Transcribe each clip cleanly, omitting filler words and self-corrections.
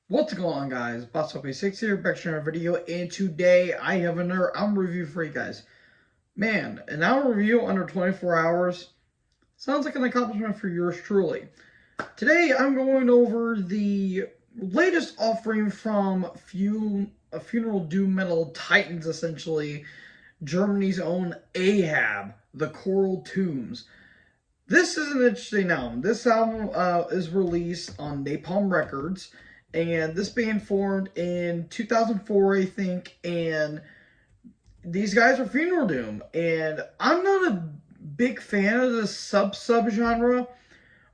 What's going on, guys? Boss6 here, back to another video, and today I have another album review for you guys. Man, an album review under 24 hours sounds like an accomplishment for yours truly. Today I'm going over the latest offering from Funeral Doom Metal Titans, essentially Germany's own Ahab, the Coral Tombs. This is an interesting album. This album is released on Napalm Records, and this band formed in 2004, I think, and these guys are Funeral Doom, and I'm not a big fan of this subgenre,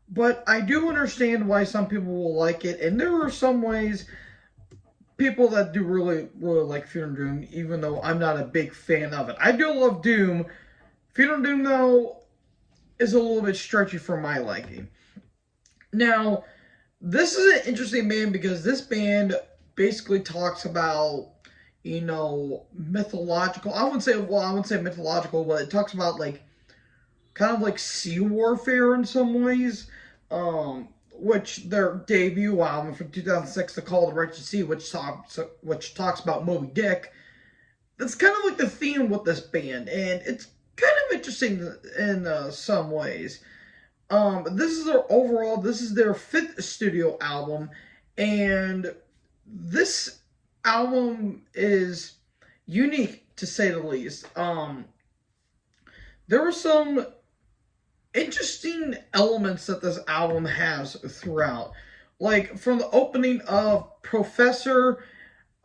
but I do understand why some people will like it, and there are some ways people that do really like Funeral Doom, even though I'm not a big fan of it. I do love Doom. Funeral Doom, though, is a little bit stretchy for my liking. Now, this is an interesting band because this band basically talks about, mythological. I wouldn't say mythological, but it talks about kind of like sea warfare in some ways. Which their debut album from 2006, The Call to the Wretched Sea, which talks about Moby Dick. That's kind of like the theme with this band, and it's kind of interesting in some ways. This is their fifth studio album, and this album is unique to say the least. There are some interesting elements that this album has throughout, like from the opening of Professor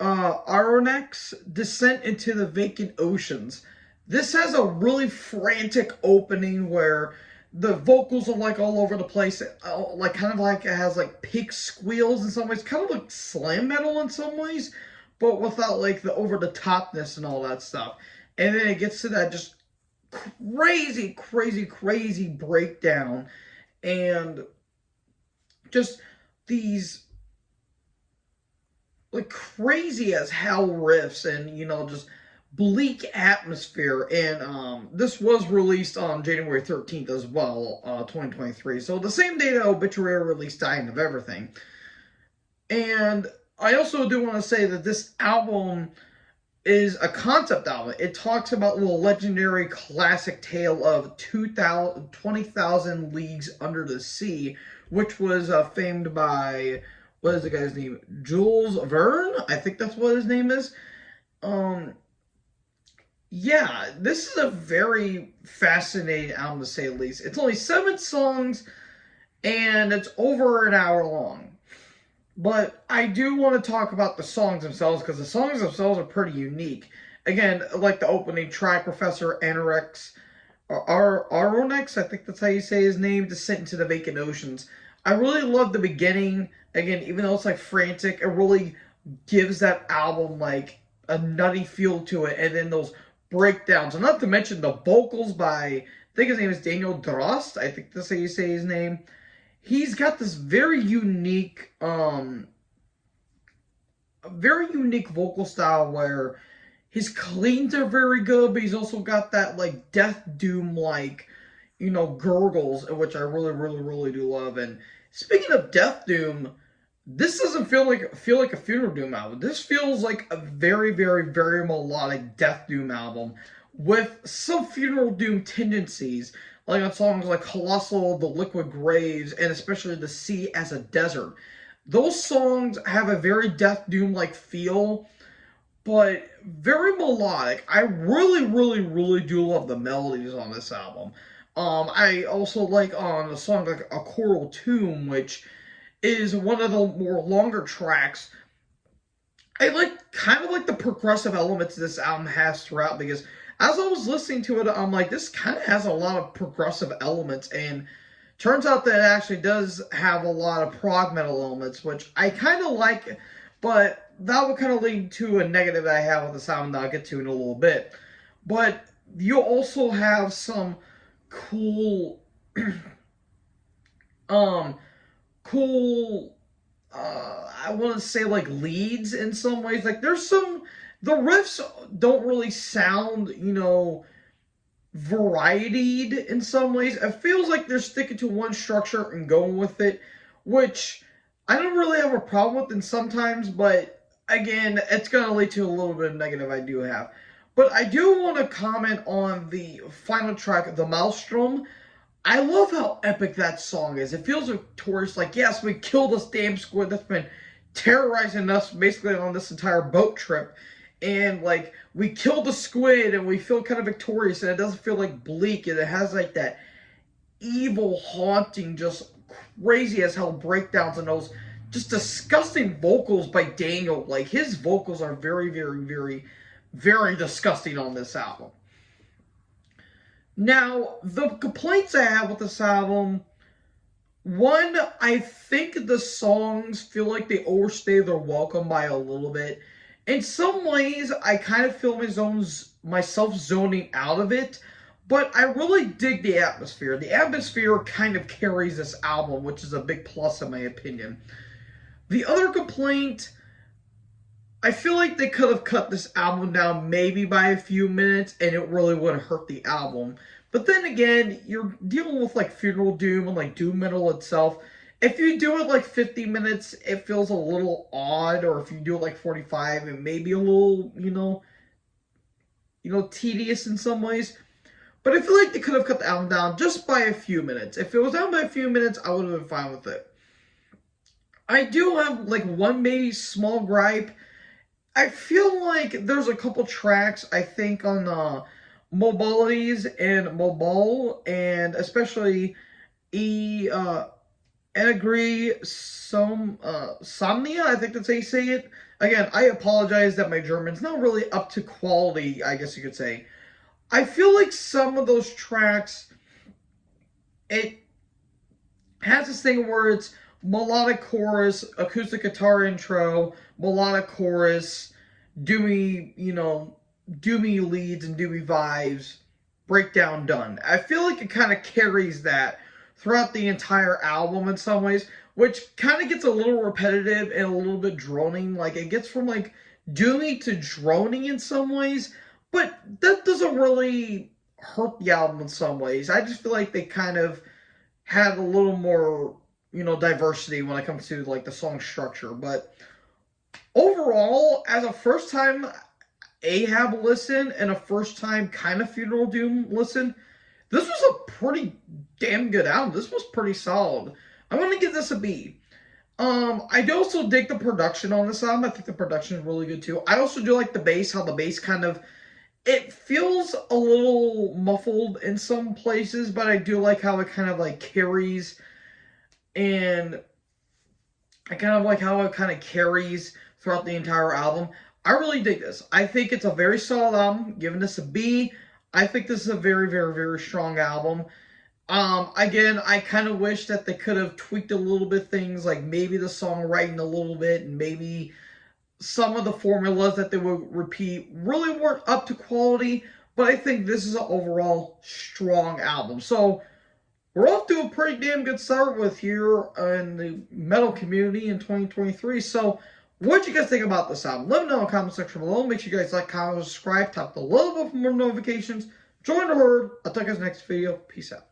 Aronnax's Descent into the Vacant Oceans. This has a really frantic opening where the vocals are like all over the place, like kind of like it has like pig squeals in some ways, kind of like slam metal in some ways, but without like the over the topness and all that stuff. And then it gets to that just crazy breakdown, and just these like crazy as hell riffs, and just bleak atmosphere. And this was released on January 13th as well, 2023, so the same day that Obituary released Dying of Everything. And I also do want to say that this album is a concept album. It talks about the legendary classic tale of 20,000 Leagues Under the Sea, which was famed by, what is the guy's name? Jules Verne? I think that's what his name is. Yeah, this is a very fascinating album to say the least. It's only 7 songs, and it's over an hour long. But I do want to talk about the songs themselves, because the songs themselves are pretty unique. Again, like the opening track, Professor Aronnax, I think that's how you say his name, Descent into the Vacant Oceans. I really love the beginning. Again, even though it's like frantic, it really gives that album like a nutty feel to it. And then those breakdowns, and not to mention the vocals by, I think his name is Daniel Drost, I think that's how you say his name. He's got this very unique vocal style where his cleans are very good, but he's also got that like Death Doom like, gurgles, which I really do love. And speaking of Death Doom, this doesn't feel like a Funeral Doom album. This feels like a very melodic Death Doom album with some Funeral Doom tendencies, like on songs like Colossal, The Liquid Graves, and especially The Sea as a Desert. Those songs have a very Death Doom-like feel, but very melodic. I really do love the melodies on this album. I also like on a song like A Coral Tomb, which is one of the more longer tracks. I kind of like the progressive elements this album has throughout, because as I was listening to it, I'm like, this kind of has a lot of progressive elements, and turns out that it actually does have a lot of prog metal elements, which I kind of like, but that would kind of lead to a negative that I have with this album that I'll get to in a little bit. But you also have some cool, cool, I want to say like leads in some ways. Like there's some, the riffs don't really sound, varietied in some ways. It feels like they're sticking to one structure and going with it, which I don't really have a problem with it sometimes, but again, it's going to lead to a little bit of negative I do have. But I do want to comment on the final track, The Maelstrom. I love how epic that song is. It feels victorious. Like, yes, we killed this damn squid that's been terrorizing us basically on this entire boat trip. And, like, we killed the squid and we feel kind of victorious. And it doesn't feel, like, bleak. And it has, like, that evil, haunting, just crazy as hell breakdowns and those just disgusting vocals by Daniel. Like, his vocals are very, very, very, very disgusting on this album. Now, the complaints I have with this album, one, I think the songs feel like they overstay their welcome by a little bit. In some ways, I kind of feel myself zoning out of it, but I really dig the atmosphere. The atmosphere kind of carries this album, which is a big plus in my opinion. The other complaint, I feel like they could have cut this album down maybe by a few minutes and it really would have hurt the album. But then again, you're dealing with like Funeral Doom and like doom metal itself. If you do it like 50 minutes, it feels a little odd. Or if you do it like 45, it may be a little, tedious in some ways. But I feel like they could have cut the album down just by a few minutes. If it was down by a few minutes, I would have been fine with it. I do have like one maybe small gripe. I feel like there's a couple tracks, I think, on Mobilities and Mobile, and especially Enagri Somnia, I think that's how you say it. Again, I apologize that my German's not really up to quality, I guess you could say. I feel like some of those tracks, it has this thing where it's melodic chorus, acoustic guitar intro, melodic chorus, doomy leads and doomy vibes, breakdown done. I feel like it kind of carries that throughout the entire album in some ways, which kind of gets a little repetitive and a little bit droning. Like, it gets from like doomy to droning in some ways, but that doesn't really hurt the album in some ways. I just feel like they kind of had a little more diversity when it comes to like the song structure. But overall, as a first time Ahab listen and a first time kind of Funeral Doom listen, this was a pretty damn good album. This was pretty solid. I'm gonna give this a B. I do also dig the production on this album. I think the production is really good too. I also do like the bass, how the bass kind of, it feels a little muffled in some places, but I do like how it kind of like carries, and I kind of like how it kind of carries throughout the entire album. I really dig this. I think it's a very solid album. Giving this a B. I think this is a very, very, very strong album. Again, I kind of wish that they could have tweaked a little bit things, like maybe the songwriting a little bit, and maybe some of the formulas that they would repeat really weren't up to quality, but I think this is an overall strong album. So, we're off to a pretty damn good start with here in the metal community in 2023. So, what do you guys think about this album? Let me know in the comment section below. Make sure you guys like, comment, subscribe, tap the little bell for more notifications. Join the herd. I'll talk to you guys next video. Peace out.